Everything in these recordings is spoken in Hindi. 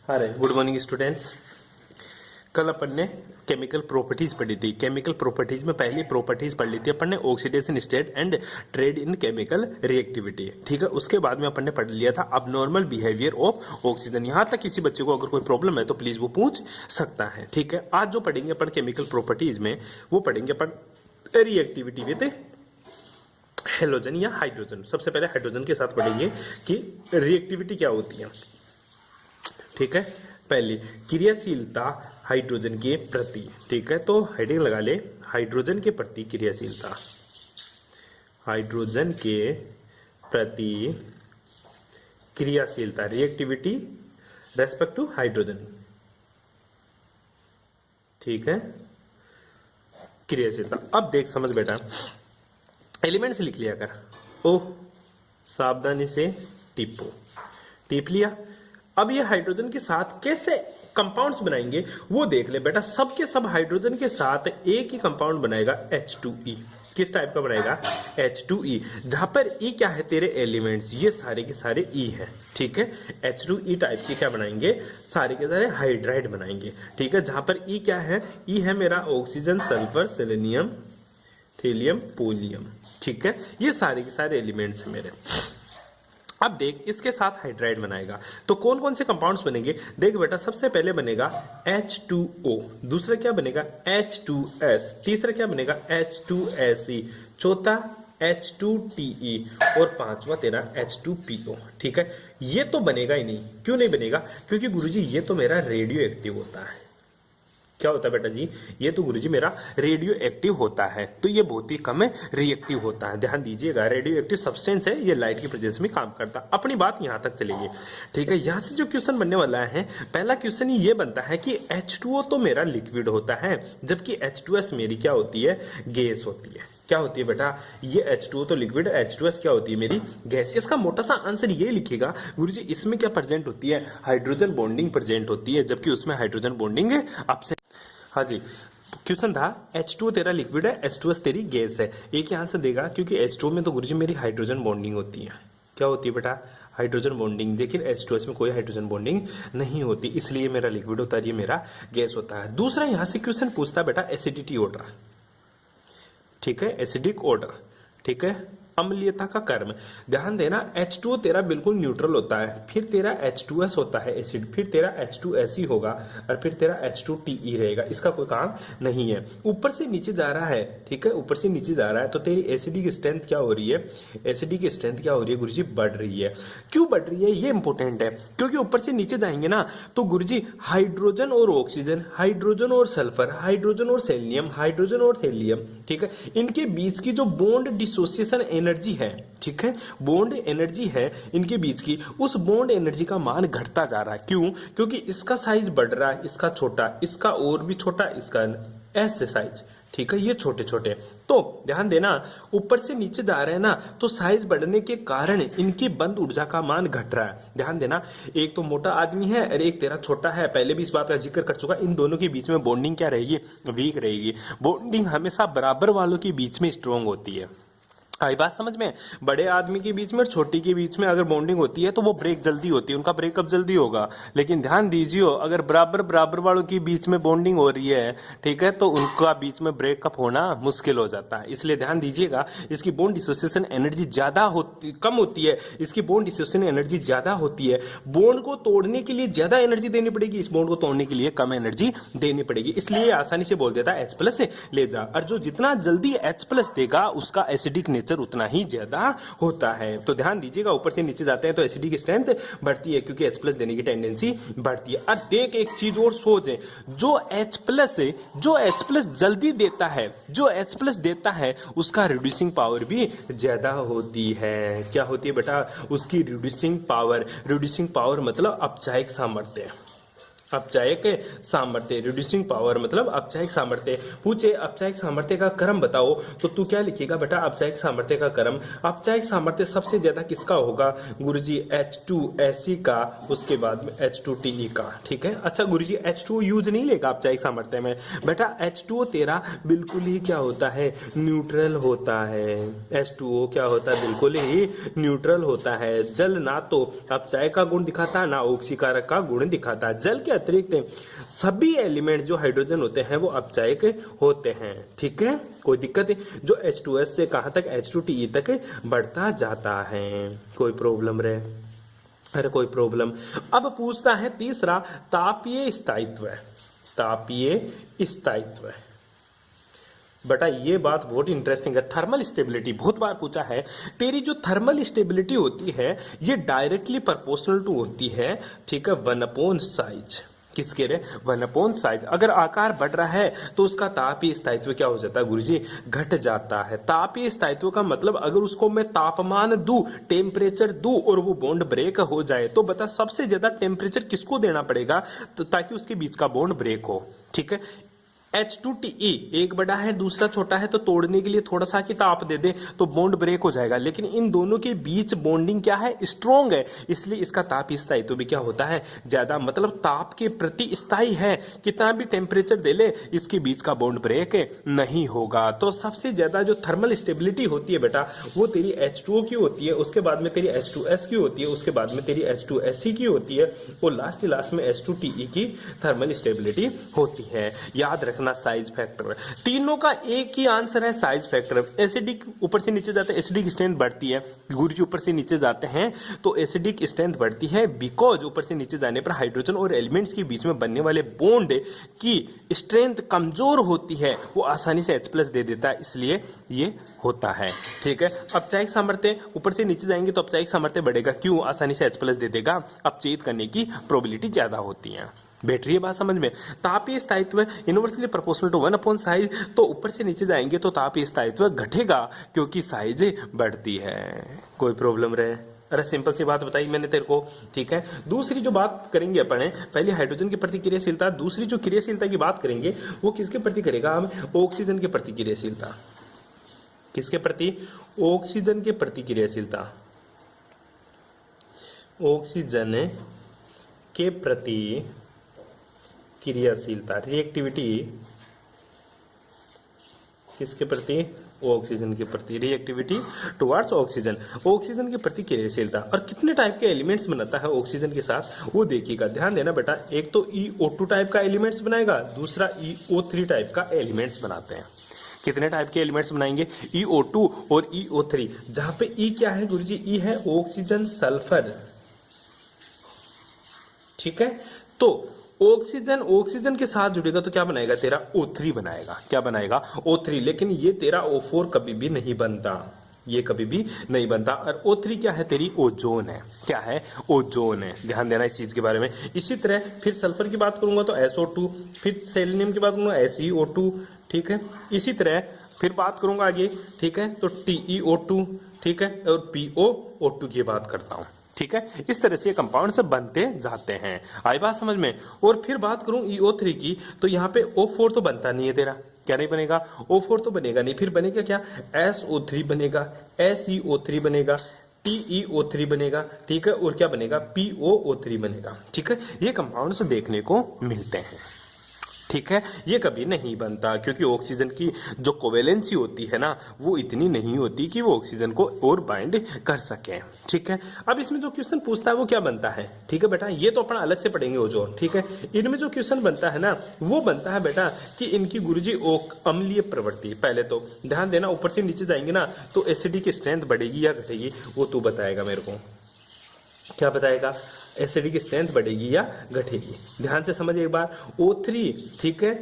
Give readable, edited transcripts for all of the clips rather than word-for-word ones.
अरे गुड मॉर्निंग स्टूडेंट्स। कल अपन ने केमिकल प्रॉपर्टीज पढ़ी थी। केमिकल प्रॉपर्टीज में पहली प्रॉपर्टीज पढ़ ली थी अपन ने, oxidation state and trade in chemical reactivity. ठीक है, उसके बाद में अपन ने पढ़ लिया था अब नॉर्मल बिहेवियर ऑफ ऑक्सीजन। यहां तक किसी बच्चे को अगर कोई प्रॉब्लम है तो प्लीज वो पूछ सकता है। ठीक है, आज जो पढ़ेंगे अपन केमिकल प्रॉपर्टीज में वो पढ़ेंगे अपन रिएक्टिविटी विद हेलोजन या हाइड्रोजन। सबसे पहले हाइड्रोजन के साथ पढ़ेंगे कि रिएक्टिविटी क्या होती है। ठीक है, पहली क्रियाशीलता हाइड्रोजन के प्रति। ठीक है, तो हेडिंग लगा ले, हाइड्रोजन के प्रति क्रियाशीलता, हाइड्रोजन के प्रति क्रियाशीलता, रिएक्टिविटी रेस्पेक्ट टू हाइड्रोजन। ठीक है, क्रियाशीलता। अब देख समझ बेटा, एलिमेंट्स लिख लिया कर। ओ सावधानी से टिपो, टिप लिया। अब ये हाइड्रोजन के साथ कैसे कंपाउंड्स बनाएंगे वो देख ले बेटा। सब के सब हाइड्रोजन के साथ एक ही कंपाउंड बनाएगा H2E। किस टाइप का बनाएगा? H2E, जहां पर E क्या है तेरे एलिमेंट्स, ये सारे के सारे E है। ठीक है, H2E टाइप के क्या बनाएंगे? सारे के सारे हाइड्राइड बनाएंगे। ठीक है, जहां पर E क्या है? E है मेरा ऑक्सीजन, सल्फर, सेलेनियम, थीलियम, पोलियम। ठीक है, ये सारे के सारे एलिमेंट्स है मेरे। अब देख, इसके साथ हाइड्राइड बनाएगा तो कौन कौन से कंपाउंड्स बनेंगे? देख बेटा, सबसे पहले बनेगा H2O, दूसरा क्या बनेगा? H2S, तीसरा क्या बनेगा? H2Se, चौथा H2Te और पांचवा तेरा H2PO। ठीक है, ये तो बनेगा ही नहीं। क्यों नहीं बनेगा? क्योंकि गुरुजी ये तो मेरा रेडियो एक्टिव होता है। क्या होता है बेटा जी? ये तो गुरुजी मेरा रेडियो एक्टिव होता है, तो ये बहुत ही कम रिएक्टिव होता है। ध्यान दीजिएगा, रेडियो एक्टिव सब्सटेंस है, ये लाइट की प्रेजेंस में काम करता है। अपनी बात यहां तक चलेगी। ठीक है, यहां से जो क्वेश्चन बनने वाला है, पहला क्वेश्चन ये बनता है कि H2O तो मेरा लिक्विड होता है, जबकि H2S मेरी क्या होती है? गैस होती है। क्या होती है बेटा? ये H2O तो लिक्विड, H2S क्या होती है? मेरी गैस। इसका मोटा सा आंसर ये लिखेगा गुरुजी, इसमें क्या प्रेजेंट होती है? हाइड्रोजन बॉन्डिंग प्रेजेंट होती है, जबकि उसमें हाइड्रोजन बॉन्डिंग अपसेंट। हाँ जी, क्वेश्चन था H2O तेरा लिक्विड है, H2S तेरी गैस है। एक ही आंसर देगा, क्योंकि H2O में तो गुरुजी मेरी हाइड्रोजन बॉन्डिंग होती है। क्या होती है बेटा? Hydrogen bonding. लेकिन H2S में कोई हाइड्रोजन बॉन्डिंग नहीं होती, इसलिए मेरा लिक्विड होता है, ये मेरा गैस होता है। दूसरा यहां से क्वेश्चन पूछता है बेटा एसिडिटी ऑर्डर। ठीक है, एसिडिक ऑर्डर। ठीक है, अम्लीयता का कर्म। ध्यान देना, H2O तेरा बिल्कुल न्यूट्रल होता है, फिर तेरा H2S होता है एसिड, फिर तेरा H2Se होगा और फिर तेरा H2Te रहेगा। इसका कोई काम नहीं है। ऊपर से नीचे जा रहा है। ठीक है, ऊपर से नीचे जा रहा है तो तेरी एसिडिक स्ट्रेंथ क्या हो रही है? एसिडिक स्ट्रेंथ क्या हो रही है गुरुजी? बढ़ रही है। क्यों बढ़ रही है? ये इंपॉर्टेंट है, क्योंकि ऊपर से नीचे जाएंगे ना तो गुरुजी हाइड्रोजन और ऑक्सीजन, हाइड्रोजन और सल्फर, हाइड्रोजन और सेलेनियम, हाइड्रोजन और थीलियम, ठीक है, इनके बीच की जो बॉन्ड डिसोसिएशन एनर्जी है, ठीक है, बॉन्ड एनर्जी है इनके बीच की, उस बॉन्ड एनर्जी का मान घटता जा रहा है। क्यों? क्योंकि इसका साइज बढ़ रहा है, इसका छोटा, इसका और भी छोटा, इसका ऐसे साइज। ठीक है, ये छोटे छोटे। तो ध्यान देना, ऊपर से नीचे जा रहे हैं ना तो साइज बढ़ने के कारण इनकी बंद ऊर्जा का मान घट रहा है। ध्यान देना, एक तो मोटा आदमी है और एक तेरा छोटा है, पहले भी इस बात का जिक्र कर चुका। इन दोनों के बीच में बॉन्डिंग क्या रहेगी? वीक रहेगी। बॉन्डिंग हमेशा बराबर वालों के बीच में स्ट्रॉन्ग होती है। आई बात समझ में? बड़े आदमी के बीच में और छोटी के बीच में अगर बॉन्डिंग होती है तो वो ब्रेक जल्दी होती है, उनका ब्रेकअप जल्दी होगा। लेकिन ध्यान दीजिए, अगर बराबर बराबर वालों के बीच में बॉन्डिंग हो रही है, ठीक है, तो उनका बीच में ब्रेकअप होना मुश्किल हो जाता है। इसलिए ध्यान दीजिएगा, इसकी बॉन्ड डिसोसिएशन एनर्जी ज्यादा होती, कम होती है, इसकी बॉन्ड डिसोसिएशन एनर्जी ज्यादा होती है। बॉन्ड को तोड़ने के लिए ज्यादा एनर्जी देनी पड़ेगी, इस बॉन्ड को तोड़ने के लिए कम एनर्जी देनी पड़ेगी। इसलिए आसानी से बोल देता है H+ से ले जा, और जो जितना जल्दी H+ देगा उसका एसिडिक नेचर उतना ही ज्यादा होता है। तो ध्यान दीजिएगा, ऊपर से नीचे जाते हैं तो एसिडिक स्ट्रेंथ बढ़ती है, क्योंकि H+ देने की टेंडेंसी बढ़ती है। अब देख, एक चीज और सोच, जो H+ जल्दी देता है, जो H+ देता है उसका रिड्यूसिंग पावर भी ज्यादा होती है। क्या होती है बेटा? उसकी रिड्यूसिंग पावर। रिड्यूसिंग पावर मतलब अपचायक सामर्थ्य। अपचायक सामर्थ्य, रिड्यूसिंग पावर मतलब अपचायक सामर्थ्य। पूछे अपचायक सामर्थ्य का क्रम बताओ तो तू क्या लिखेगा बेटा, अपचायक सामर्थ्य का क्रम। अपचायक सामर्थ्य सबसे ज्यादा किसका होगा गुरुजी, H2Se का, उसके बाद में H2Te का। ठीक है, अच्छा गुरुजी H2O यूज नहीं लेगा अपचायक सामर्थ्य में। बेटा H2O तेरा बिल्कुल ही क्या होता है, न्यूट्रल होता है। H2O क्या होता है, बिल्कुल ही न्यूट्रल होता है। जल ना तो अपचायक का गुण दिखाता ना ऑक्सीकारक का गुण दिखाता है। जल के अतिरिक्त सभी एलिमेंट जो हाइड्रोजन होते हैं वो अपचायक होते हैं। ठीक है, कोई दिक्कत है, जो H2S से कहां तक H2Te तक बढ़ता जाता है। कोई प्रॉब्लम रहे, अरे कोई प्रॉब्लम। अब पूछता है तीसरा, तापीय स्थायित्व। तापीय स्थायित्व बेटा ये बात बहुत इंटरेस्टिंग है। थर्मल स्टेबिलिटी बहुत बार पूछा है। तेरी जो थर्मल स्टेबिलिटी होती है ये डायरेक्टली प्रोपोर्शनल टू होती है, ठीक है, 1 साइज। किसके रे, 1 साइज। अगर आकार बढ़ रहा है तो उसका तापीय स्थायित्व क्या हो जाता है गुरुजी, घट जाता है। तापीय स्थायित्व का मतलब अगर उसको मैं तापमान दूं, टेम्परेचर दूं और वो बॉन्ड ब्रेक हो जाए तो बता सबसे ज्यादा टेम्परेचर किसको देना पड़ेगा तो ताकि उसके बीच का बॉन्ड ब्रेक हो। ठीक है, H2Te एक बड़ा है दूसरा छोटा है तो तोड़ने के लिए थोड़ा सा की ताप दे दे तो बॉन्ड ब्रेक हो जाएगा, लेकिन इन दोनों के बीच बॉन्डिंग क्या है, स्ट्रॉन्ग है, इसलिए इसका ताप स्थायित्व भी क्या होता है, ज्यादा। मतलब ताप के प्रति स्थायी है, कितना भी टेम्परेचर दे ले इसके बीच का बॉन्ड ब्रेक नहीं होगा। तो सबसे ज्यादा जो थर्मल स्टेबिलिटी होती है बेटा वो तेरी H2O की होती है, उसके बाद में तेरी H2S की होती है, उसके बाद में तेरी H2Se की होती है और लास्ट में H2Te की थर्मल स्टेबिलिटी होती है। याद रखना साइज फैक्टर, तीनों का एक ही आंसर है साइज फैक्टर। एसिडिक ऊपर से नीचे जाते हैं एसिडिक स्ट्रेंथ बढ़ती है, गुरुजी ऊपर से नीचे जाते हैं तो एसिडिक स्ट्रेंथ बढ़ती है, बिकॉज ऊपर से नीचे जाने पर हाइड्रोजन और एलिमेंट्स के बीच में बनने वाले बॉन्ड की स्ट्रेंथ कमजोर होती है, वो आसानी से H+ दे देता है, इसलिए ये होता है। ठीक है, अपचायक सामर्थ्य ऊपर से नीचे जाएंगे तो अपचायक सामर्थ्य बढ़ेगा, क्यों, आसानी से H+ दे देगा, अपचयित करने की प्रोबेबिलिटी ज्यादा होती है। बैठ रही है बात समझ में। तापीय स्थायित्व इनवर्सली प्रोपोर्शनल टू 1 साइज, तो ऊपर से नीचे जाएंगे तो तापीय स्थायित्व घटेगा क्योंकि साइज बढ़ती है। कोई प्रॉब्लम रहे, अरे सिंपल सी बात बताई मैंने तेरे को। ठीक है, दूसरी जो बात करेंगे अपन, पहले हाइड्रोजन की प्रति क्रियाशीलता, दूसरी जो क्रियाशीलता की बात करेंगे वो किसके प्रति करेगा हम, ऑक्सीजन के प्रति क्रियाशीलता। किसके प्रति, ऑक्सीजन के प्रति क्रियाशीलता। ऑक्सीजन के प्रति क्रियाशीलता, रिएक्टिविटी किसके प्रति, ऑक्सीजन के प्रति, रिएक्टिविटी टुवर्ड्स ऑक्सीजन, ऑक्सीजन के प्रति क्रियाशीलता। और कितने टाइप के एलिमेंट्स बनाता है ऑक्सीजन के साथ वो देखिएगा, ध्यान देना बेटा। एक तो EO2 टाइप का एलिमेंट्स बनाएगा, दूसरा EO3 टाइप का एलिमेंट्स बनाते हैं। कितने टाइप के एलिमेंट्स बनाएंगे, EO2 और EO3। जहां पे E क्या है गुरुजी, E है ऑक्सीजन सल्फर। ठीक है, तो ऑक्सीजन के साथ जुड़ेगा तो क्या बनाएगा तेरा, O3 बनाएगा। क्या बनाएगा, O3। लेकिन ये तेरा O4 कभी भी नहीं बनता, ये कभी भी नहीं बनता। और O3 क्या है तेरी, ओजोन है। क्या है, ओजोन है, ध्यान देना इस चीज के बारे में। इसी तरह फिर सल्फर की बात करूंगा तो SO2, फिर सेलेनियम की बात करूंगा SeO2। ठीक है, इसी तरह फिर बात करूंगा आगे, ठीक है, तो TeO2, ठीक है, और PoO2 की बात करता हूं। ठीक है, इस तरह से ये कंपाउंड सब बनते जाते हैं। आई बात समझ में। और फिर बात करूं EO3 की तो यहाँ पे O4 तो बनता नहीं है तेरा, क्या नहीं बनेगा, O4 तो बनेगा नहीं, फिर बनेगा क्या, SO3 बनेगा, SeO3 बनेगा, TeO3 बनेगा, ठीक है, और क्या बनेगा, PoO3 बनेगा। ठीक है, ये कंपाउंड्स देखने को मिलते हैं। ठीक है, ये कभी नहीं बनता क्योंकि ऑक्सीजन की जो कोवेलेंसी होती है ना वो इतनी नहीं होती कि वो ऑक्सीजन को और बाइंड कर सके। ठीक है, अब इसमें जो क्वेश्चन पूछता है वो क्या बनता है, ठीक है बेटा, ये तो अपना अलग से पढ़ेंगे ओजोन। ठीक है, इनमें जो क्वेश्चन बनता है ना वो बनता है बेटा कि इनकी गुरुजी अम्लीय प्रवृत्ति। पहले तो ध्यान देना, ऊपर से नीचे जाएंगे ना तो एसिडिक की स्ट्रेंथ बढ़ेगी या घटेगी वो तू बताएगा मेरे को। क्या बताएगा, एसिडिक स्ट्रेंथ बढ़ेगी या घटेगी। ध्यान से समझ एक बार। O3 ठीक है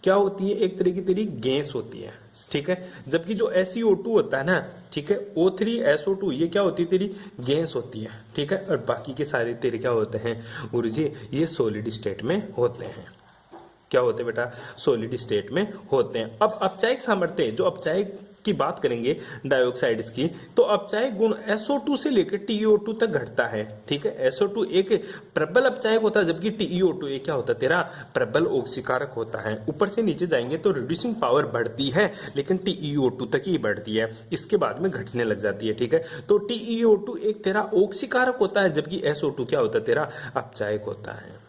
क्या होती है, एक तरह की तेरी गैस होती है। ठीक है, जबकि जो SeO2 होता है ना, ठीक है, O3SO2 ये क्या होती है तेरी गैस होती है। ठीक है, और बाकी के सारे तेरे क्या होते हैं गुरुजी, ये सॉलिड स्टेट में होते हैं। क्या होते हैं बेटा, सॉलिड स्टेट में होते हैं। अब अपचायक सामर्थ्य, जो अपचायक की बात करेंगे डाइऑक्साइड्स की, तो अपचायक गुण SO2 से लेकर TiO2 तक घटता है। ठीक है, SO2 एक प्रबल अपचायक होता है, जबकि TiO2 एक क्या होता है तेरा प्रबल ऑक्सीकारक होता है। ऊपर से नीचे जाएंगे तो रिड्यूसिंग पावर बढ़ती है, लेकिन TiO2 तक ही बढ़ती है, इसके बाद में घटने लग जाती है। ठीक है, तो TiO2 एक तेरा ऑक्सीकारक होता है, जबकि SO2 क्या होता है तेरा अपचायक होता है।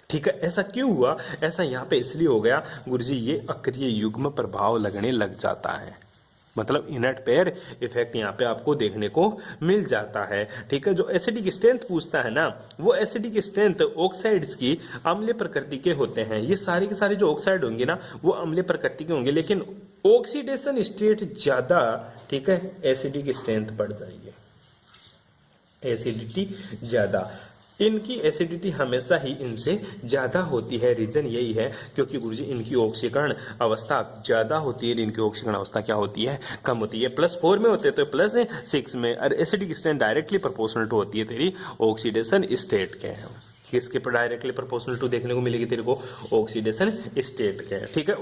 ठीक है, ऐसा क्यों हुआ? ऐसा यहाँ पे इसलिए हो गया गुरुजी, ये अक्रिय युग्म प्रभाव लगने लग जाता है, मतलब इनर्ट पेयर इफेक्ट यहाँ पे आपको देखने को मिल जाता है। ठीक है, जो एसिडिक स्ट्रेंथ पूछता है ना, वो एसिडिक स्ट्रेंथ ऑक्साइड्स की अम्लीय प्रकृति के होते हैं। ये सारे के सारे जो ऑक्साइड होंगे ना, वो अम्लीय प्रकृति के होंगे, लेकिन ऑक्सीडेशन स्टेट ज्यादा, ठीक है, एसिडिक स्ट्रेंथ बढ़ जाएगी, एसिडिटी ज्यादा, इनकी एसिडिटी हमेशा ही इनसे ज्यादा होती है। रीजन यही है क्योंकि गुरुजी इनकी ऑक्सीकरण अवस्था ज्यादा होती है, इनकी ऑक्सीकरण अवस्था क्या होती है, कम होती है। +4 में होते हैं तो +6 में, और acidic strength directly proportional to होती है तेरी ऑक्सीडेशन स्टेट के। किसके पर डायरेक्टली प्रोपोर्शनल टू देखने को मिलेगी तेरे को, ऑक्सीडेशन स्टेट के। ठीक है,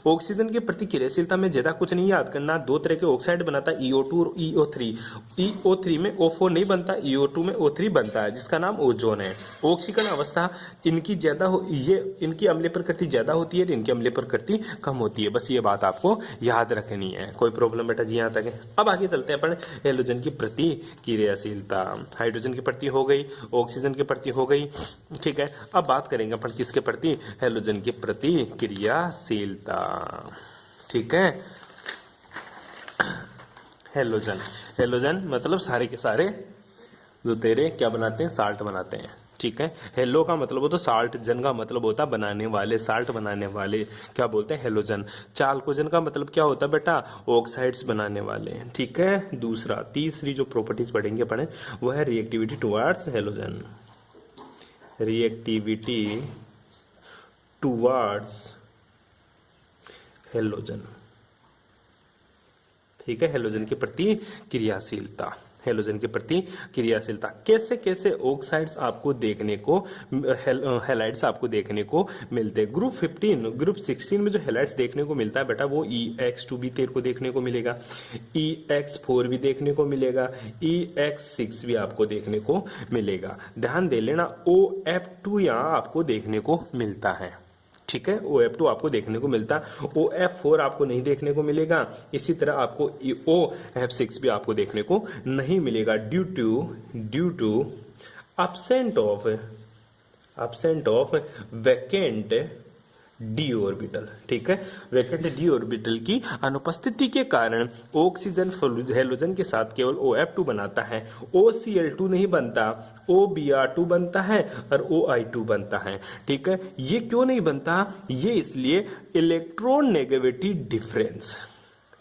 ऑक्सीजन के प्रति क्रियाशीलता में ज्यादा कुछ नहीं याद करना, दो तरह के ऑक्साइड बनाता है, EO2 और EO3। EO3 में O4 नहीं बनता, EO2 में O3 बनता है, जिसका नाम ओजोन है। ऑक्सीकरण अवस्था इनकी ज्यादा ये इनकी अम्लीय प्रकृति ज्यादा होती है, इनकी अम्लीय प्रकृति कम होती है। बस ये बात आपको याद रखनी है। कोई प्रॉब्लम बेटा जी यहाँ तक है? अब आगे चलते हैं अपन हेलोजन की प्रति क्रियाशीलता। हाइड्रोजन के प्रति हो गई, ऑक्सीजन के प्रति हो गई। ठीक है, अब बात करेंगे अपन किसके प्रति, हेलोजन के प्रति क्रियाशीलता। ठीक है, हेलोजन, हेलोजन मतलब सारे के सारे जो तेरे क्या बनाते हैं, साल्ट बनाते हैं। ठीक है, हेलो का मतलब होता है साल्ट, जन का मतलब होता है बनाने वाले, साल्ट बनाने वाले क्या बोलते हैं, हेलोजन। चाल्कोजन का मतलब क्या होता है बेटा, ऑक्साइड्स बनाने वाले। ठीक है, दूसरा तीसरी जो प्रॉपर्टीज पढ़ेंगे अपन वो है reactivity towards halogen, reactivity towards halogen. ठीक है, हेलोजन के प्रति क्रियाशीलता, हेलोजन के प्रति क्रियाशीलता। कैसे कैसे ऑक्साइड्स आपको देखने को, हेलाइड्स आपको देखने को मिलते हैं। ग्रुप 15, ग्रुप 16 में जो हेलाइड्स देखने को मिलता है बेटा, वो EX2 भी तेरे को देखने को मिलेगा, EX4 भी देखने को मिलेगा, EX6 भी आपको देखने को मिलेगा। ध्यान दे लेना, OF2 यहाँ आपको देखने को मिलता है। ठीक है, OF2 आपको देखने को मिलता है, OF4 आपको नहीं देखने को मिलेगा। इसी तरह आपको OF6 भी आपको देखने को नहीं मिलेगा, due to absent of vacant d orbital. ठीक है, वैकेंट डी ऑर्बिटल की अनुपस्थिति के कारण ऑक्सीजन हेलोजन के साथ केवल OF2 बनाता है, OCl2 नहीं बनता, OBr2 बनता है और OI2 बनता है। ठीक है, ये क्यों नहीं बनता, ये इसलिए इलेक्ट्रॉन नेगेटिविटी डिफरेंस।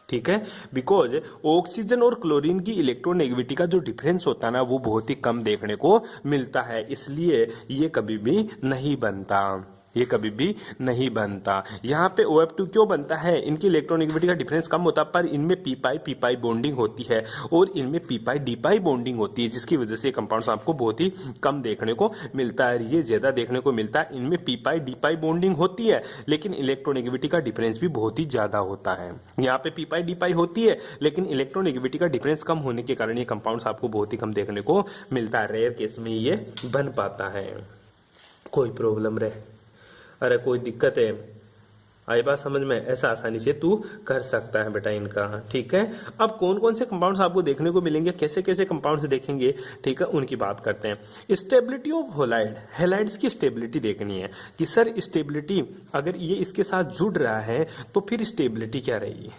ठीक है, बिकॉज ऑक्सीजन और क्लोरीन की इलेक्ट्रोनेगेटिविटी का जो डिफरेंस होता है ना, वो बहुत ही कम देखने को मिलता है, इसलिए ये कभी भी नहीं बनता, ये कभी भी नहीं बनता। यहाँ पे OF2 क्यों बनता है, इनकी इलेक्ट्रोनेगेटिविटी का डिफरेंस कम होता है, पर इनमें पी बॉन्डिंग होती है और इनमें डी बॉन्डिंग होती है, जिसकी वजह से कंपाउंड्स आपको बहुत ही कम देखने को मिलता है। ये ज्यादा देखने को मिलता है, इनमें डी बॉन्डिंग होती है, लेकिन इलेक्ट्रोनेगेटिविटी का डिफरेंस भी बहुत ही ज्यादा होता है। यहाँ पे डी होती है, लेकिन इलेक्ट्रोनेगेटिविटी का डिफरेंस कम होने के कारण ये कंपाउंड्स आपको बहुत ही कम देखने को मिलता है। रेयर केस में ये बन पाता है। कोई प्रॉब्लम रहे, अरे कोई दिक्कत है, आई बात समझ में, ऐसा आसानी से तू कर सकता है बेटा इनका। ठीक है, अब कौन कौन से कंपाउंड्स आपको देखने को मिलेंगे, कैसे कैसे कंपाउंड्स देखेंगे, ठीक है, उनकी बात करते हैं। स्टेबिलिटी ऑफ हेलाइड, हेलाइड्स की स्टेबिलिटी देखनी है कि सर स्टेबिलिटी अगर ये इसके साथ जुड़ रहा है तो फिर स्टेबिलिटी क्या रहेगी।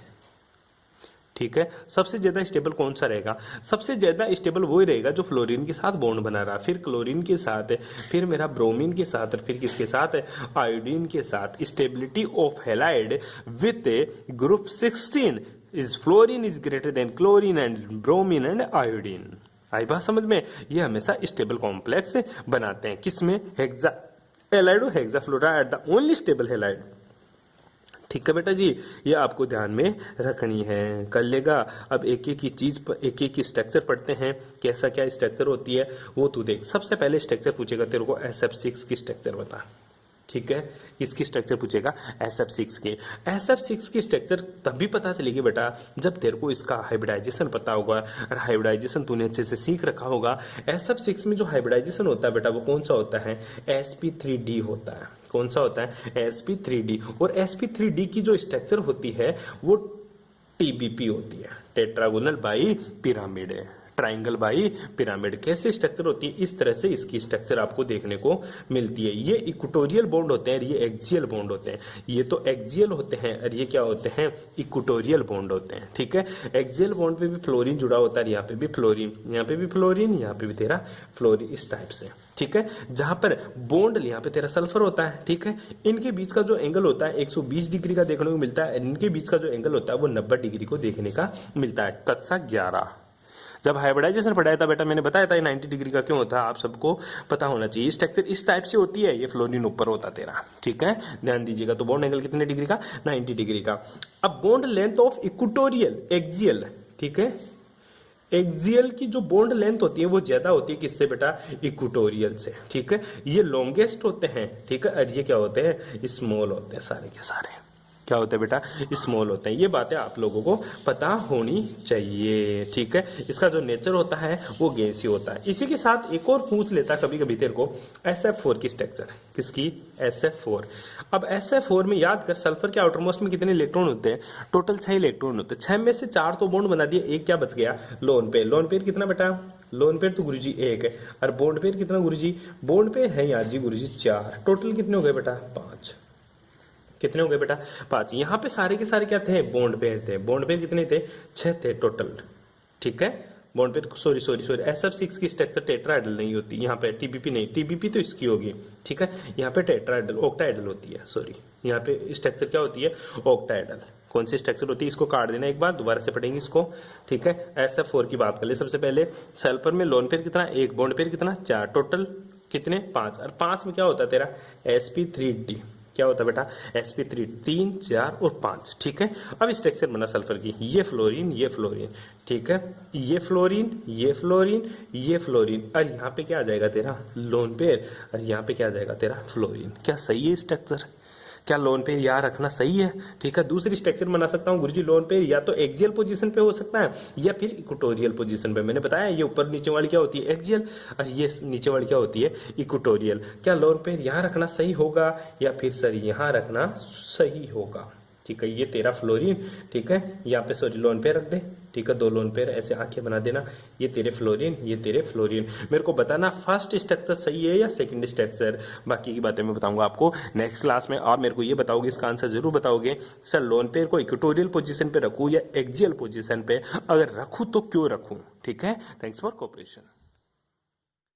ठीक है, सबसे ज्यादा स्टेबल कौन सा रहेगा, सबसे ज्यादा स्टेबल वही रहेगा जो फ्लोरीन के साथ बॉन्ड बना रहा, फिर क्लोरीन के साथ, फिर मेरा ब्रोमीन के साथ, और फिर किसके साथ, आयोडीन के साथ। Stability of halide with group 16 is fluorine is greater than chlorine and bromine and iodine. आई बात समझ में, ये हमेशा स्टेबल कॉम्प्लेक्स बनाते हैं, किसमें, हेक्सा हेलाइड और hexafluoride are the only stable halide. ठीक है बेटा जी, ये आपको ध्यान में रखनी है, कर लेगा। अब एक एक की चीज एक एक की स्ट्रक्चर पढ़ते हैं, कैसा क्या स्ट्रक्चर होती है वो तू देख। सबसे पहले स्ट्रक्चर पूछेगा तेरे को SF6 की स्ट्रक्चर बता। ठीक है, किसकी स्ट्रक्चर पूछेगा, SF6 के। SF6 की स्ट्रक्चर तभी पता चलेगी बेटा जब तेरे को इसका हाइब्रिडाइजेशन पता होगा, और हाइब्रिडाइजेशन तूने अच्छे से सीख रखा होगा। SF6 में जो हाइब्रिडाइजेशन होता है बेटा वो कौन सा होता है, sp3d होता है। कौन सा होता है, sp3d। और sp3d की जो स्ट्रक्चर होती है वो TBP होती है, टेट्रागोनल बाई पिरामिड है, ट्राइंगल बाई पिरामिड। कैसे स्ट्रक्चर होती है, इस तरह से इसकी स्ट्रक्चर आपको देखने को मिलती है। ये इक्वेटोरियल बॉन्ड होते हैं, ये एक्सियल बॉन्ड होते हैं। ये तो एक्सियल होते हैं और ये क्या होते हैं, इक्वेटोरियल बॉन्ड होते हैं। ठीक है, एक्सियल बॉन्ड पे भी फ्लोरीन जुड़ा होता है, यहाँ पे भी फ्लोरीन, यहाँ पे भी फ्लोरीन, यहाँ पे भी तेरा फ्लोरीन, इस टाइप से। ठीक है, जहां पर बॉन्ड यहाँ पे तेरा सल्फर होता है। ठीक है, इनके बीच का जो एंगल होता है 120 डिग्री का देखने को मिलता है, इनके बीच का जो एंगल होता है वो 90 डिग्री को देखने का मिलता है। कक्षा 11 जब हाइब्रिडाइजेशन पढ़ाया था बेटा, मैंने बताया था 90 डिग्री का क्यों होता है, आप सबको पता होना चाहिए। स्ट्रक्चर इस टाइप से होती है, ये फ्लोरीन ऊपर होता तेरा। ठीक है, ध्यान दीजिएगा। तो बॉन्ड एंगल कितने डिग्री का, 90 डिग्री का। अब bond length of equatorial axial, ठीक है, एक्सियल की जो बॉन्ड लेंथ होती है वो ज्यादा होती है किससे बेटा, इक्वेटोरियल से। ठीक है, ये लॉन्गेस्ट होते हैं। ठीक है, और ये क्या होते हैं, स्मॉल होते हैं, सारे के सारे क्या होते हैं बेटा, स्मॉल होते हैं। ये बातें आप लोगों को पता होनी चाहिए। ठीक है, इसका जो नेचर होता है वो गैसीय होता है। इसी के साथ एक और पूछ लेता कभी कभी तेरे को, SF4 की स्ट्रक्चर, किसकी, SF4। अब SF4 में याद कर, सल्फर के आउटरमोस्ट में कितने इलेक्ट्रॉन होते हैं, टोटल 6 इलेक्ट्रॉन होते हैं। 6 में से 4 तो बॉन्ड बना दिए, एक क्या बच गया, लोन पेयर। लोन पेयर कितना बेटा, लोन पेयर तो गुरुजी 1 है, और बॉन्ड पेयर कितना गुरुजी, बॉन्ड पेयर है यार जी गुरुजी 4। टोटल कितने हो गए बेटा, 5। कितने हो गए बेटा, 5। यहाँ पे सारे के सारे क्या थे, बॉन्ड पेयर थे। बॉन्ड पेयर कितने थे, 6 थे टोटल। ठीक है, बॉन्ड पेयर, सॉरी SF6 की स्ट्रक्चर टेट्राहेड्रल नहीं होती, यहाँ पे TBP नहीं, TBP तो इसकी होगी। ठीक है, यहाँ पे टेट्राहेड्रल, ऑक्टाहेड्रल होती है, सॉरी यहाँ पे स्ट्रक्चर क्या होती है, ऑक्टाहेड्रल। कौन सी स्ट्रक्चर होती है, इसको काट देना एक बार, दोबारा से पढ़ेंगे इसको। ठीक है, SF4 की बात कर ले सबसे पहले। सल्फर में लोन पेयर कितना, 1, बॉन्ड पेयर कितना, 4, टोटल कितने, 5। और 5 में क्या होता है तेरा, sp3d। क्या होता है बेटा, sp3, 3, 4 और 5। ठीक है, अब स्ट्रक्चर बना सल्फर की, ये फ्लोरीन, ये फ्लोरीन। ठीक है, ये फ्लोरीन, ये फ्लोरीन, ये फ्लोरीन, और यहाँ पे क्या आ जाएगा तेरा, लोन पेयर, और यहाँ पे क्या आ जाएगा तेरा, फ्लोरीन। क्या सही है स्ट्रक्चर, क्या लोन पेयर याद रखना सही है। ठीक है, दूसरी स्ट्रक्चर बना सकता हूँ गुरुजी, लोन पेयर या तो एक्सियल पोजीशन पे हो सकता है या फिर इक्वेटोरियल पोजीशन पे। मैंने बताया ये ऊपर नीचे वाली क्या होती है, एक्सियल, और ये नीचे वाली क्या होती है, इक्वेटोरियल। क्या लोन पेयर यहाँ रखना सही होगा या फिर सर यहाँ रखना सही होगा। ठीक है, ये तेरा फ्लोरीन। ठीक है, यहाँ पे सॉरी लोन पेयर रख दे। ठीक है, 2 लोन पेयर ऐसे आंखें बना देना, ये तेरे फ्लोरीन, ये तेरे फ्लोरीन। मेरे को बताना फर्स्ट स्ट्रक्चर सही है या सेकंड स्ट्रक्चर, बाकी की बातें मैं बताऊंगा आपको नेक्स्ट क्लास में। आप मेरे को ये बताओगे, इसका आंसर जरूर बताओगे, सर लोन पेयर को इक्वेटोरियल पोजीशन पे रखूं या एक्सियल पोजीशन पे, अगर रखूं तो क्यों रखूं। ठीक है, थैंक्स फॉर कोऑपरेशन।